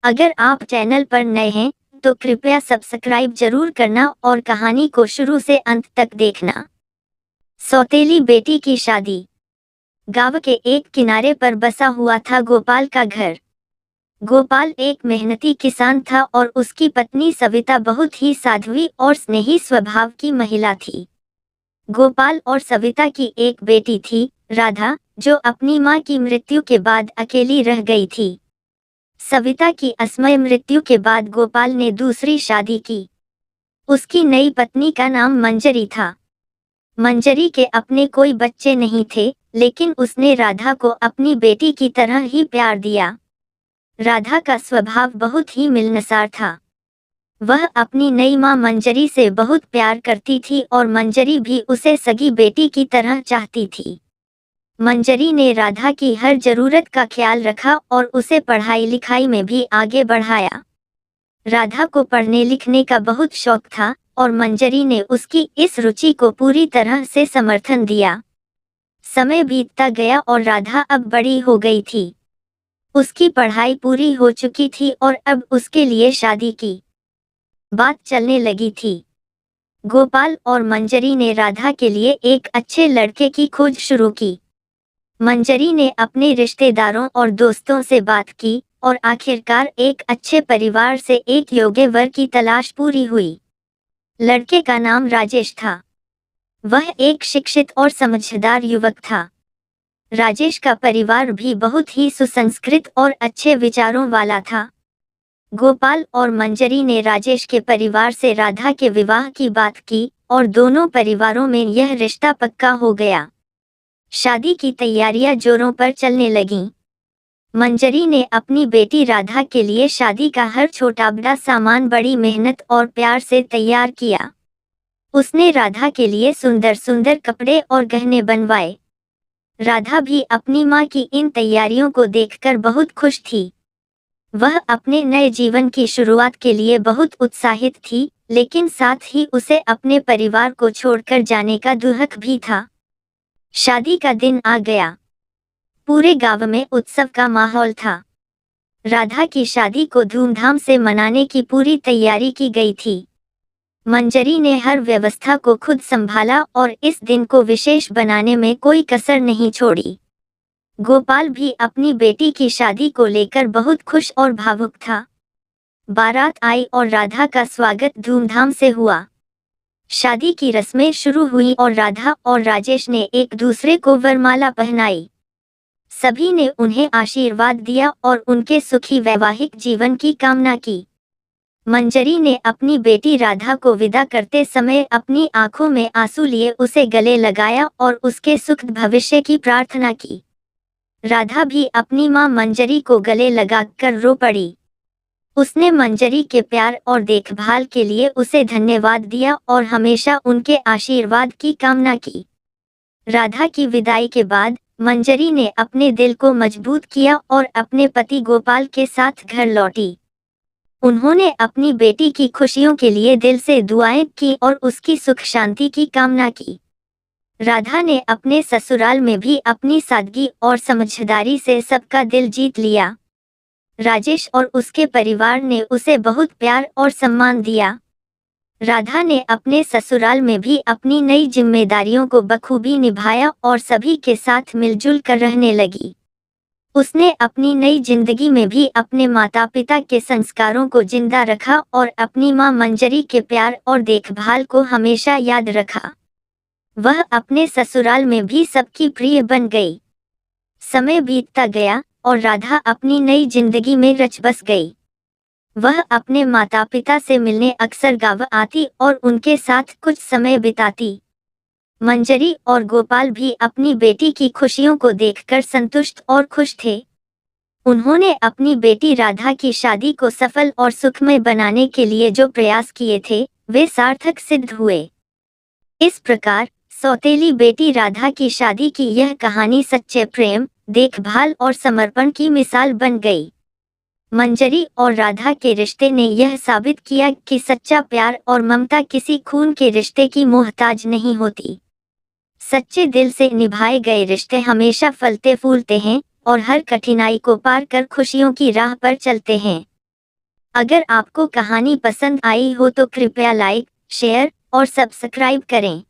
अगर आप चैनल पर नए हैं तो कृपया सब्सक्राइब जरूर करना और कहानी को शुरू से अंत तक देखना। सौतेली बेटी की शादी। गांव के एक किनारे पर बसा हुआ था गोपाल का घर। गोपाल एक मेहनती किसान था और उसकी पत्नी सविता बहुत ही साध्वी और स्नेही स्वभाव की महिला थी। गोपाल और सविता की एक बेटी थी, राधा, जो अपनी मां की मृत्यु के बाद अकेली रह गई थी। सविता की असमय मृत्यु के बाद गोपाल ने दूसरी शादी की। उसकी नई पत्नी का नाम मंजरी था। मंजरी के अपने कोई बच्चे नहीं थे, लेकिन उसने राधा को अपनी बेटी की तरह ही प्यार दिया। राधा का स्वभाव बहुत ही मिलनसार था। वह अपनी नई मां मंजरी से बहुत प्यार करती थी और मंजरी भी उसे सगी बेटी की तरह चाहती थी। मंजरी ने राधा की हर जरूरत का ख्याल रखा और उसे पढ़ाई लिखाई में भी आगे बढ़ाया। राधा को पढ़ने लिखने का बहुत शौक था और मंजरी ने उसकी इस रुचि को पूरी तरह से समर्थन दिया। समय बीतता गया और राधा अब बड़ी हो गई थी। उसकी पढ़ाई पूरी हो चुकी थी और अब उसके लिए शादी की बात चलने लगी थी। गोपाल और मंजरी ने राधा के लिए एक अच्छे लड़के की खोज शुरू की। मंजरी ने अपने रिश्तेदारों और दोस्तों से बात की और आखिरकार एक अच्छे परिवार से एक योग्य वर की तलाश पूरी हुई। लड़के का नाम राजेश था। वह एक शिक्षित और समझदार युवक था। राजेश का परिवार भी बहुत ही सुसंस्कृत और अच्छे विचारों वाला था। गोपाल और मंजरी ने राजेश के परिवार से राधा के विवाह की बात की और दोनों परिवारों में यह रिश्ता पक्का हो गया। शादी की तैयारियां जोरों पर चलने लगीं। मंजरी ने अपनी बेटी राधा के लिए शादी का हर छोटा बड़ा सामान बड़ी मेहनत और प्यार से तैयार किया। उसने राधा के लिए सुंदर सुंदर कपड़े और गहने बनवाए। राधा भी अपनी मां की इन तैयारियों को देखकर बहुत खुश थी। वह अपने नए जीवन की शुरुआत के लिए बहुत उत्साहित थी, लेकिन साथ ही उसे अपने परिवार को छोड़कर जाने का दुख भी था। शादी का दिन आ गया। पूरे गांव में उत्सव का माहौल था। राधा की शादी को धूमधाम से मनाने की पूरी तैयारी की गई थी। मंजरी ने हर व्यवस्था को खुद संभाला और इस दिन को विशेष बनाने में कोई कसर नहीं छोड़ी। गोपाल भी अपनी बेटी की शादी को लेकर बहुत खुश और भावुक था। बारात आई और राधा का स्वागत धूमधाम से हुआ। शादी की रस्में शुरू हुई और राधा और राजेश ने एक दूसरे को वरमाला पहनाई। सभी ने उन्हें आशीर्वाद दिया और उनके सुखी वैवाहिक जीवन की कामना की। मंजरी ने अपनी बेटी राधा को विदा करते समय अपनी आंखों में आंसू लिए उसे गले लगाया और उसके सुख भविष्य की प्रार्थना की। राधा भी अपनी मां मंजरी को गले लगाकर रो पड़ी। उसने मंजरी के प्यार और देखभाल के लिए उसे धन्यवाद दिया और हमेशा उनके आशीर्वाद की कामना की। राधा की विदाई के बाद मंजरी ने अपने दिल को मजबूत किया और अपने पति गोपाल के साथ घर लौटी। उन्होंने अपनी बेटी की खुशियों के लिए दिल से दुआएं की और उसकी सुख शांति की कामना की। राधा ने अपने ससुराल में भी अपनी सादगी और समझदारी से सबका दिल जीत लिया। राजेश और उसके परिवार ने उसे बहुत प्यार और सम्मान दिया। राधा ने अपने ससुराल में भी अपनी नई जिम्मेदारियों को बखूबी निभाया और सभी के साथ मिलजुल कर रहने लगी। उसने अपनी नई जिंदगी में भी अपने माता पिता के संस्कारों को जिंदा रखा और अपनी मां मंजरी के प्यार और देखभाल को हमेशा याद रखा। वह अपने ससुराल में भी सबकी प्रिय बन गई। समय बीतता गया और राधा अपनी नई जिंदगी में रच बस गई। वह अपने माता पिता से मिलने अक्सर गांव आती और उनके साथ कुछ समय बिताती। मंजरी और गोपाल भी अपनी बेटी की खुशियों को देखकर संतुष्ट और खुश थे। उन्होंने अपनी बेटी राधा की शादी को सफल और सुखमय बनाने के लिए जो प्रयास किए थे, वे सार्थक सिद्ध हुए। इस प्रकार सौतेली बेटी राधा की शादी की यह कहानी सच्चे प्रेम, देखभाल और समर्पण की मिसाल बन गई। मंजरी और राधा के रिश्ते ने यह साबित किया कि सच्चा प्यार और ममता किसी खून के रिश्ते की मोहताज नहीं होती। सच्चे दिल से निभाए गए रिश्ते हमेशा फलते फूलते हैं और हर कठिनाई को पार कर खुशियों की राह पर चलते हैं। अगर आपको कहानी पसंद आई हो तो कृपया लाइक, शेयर और सब्सक्राइब करें।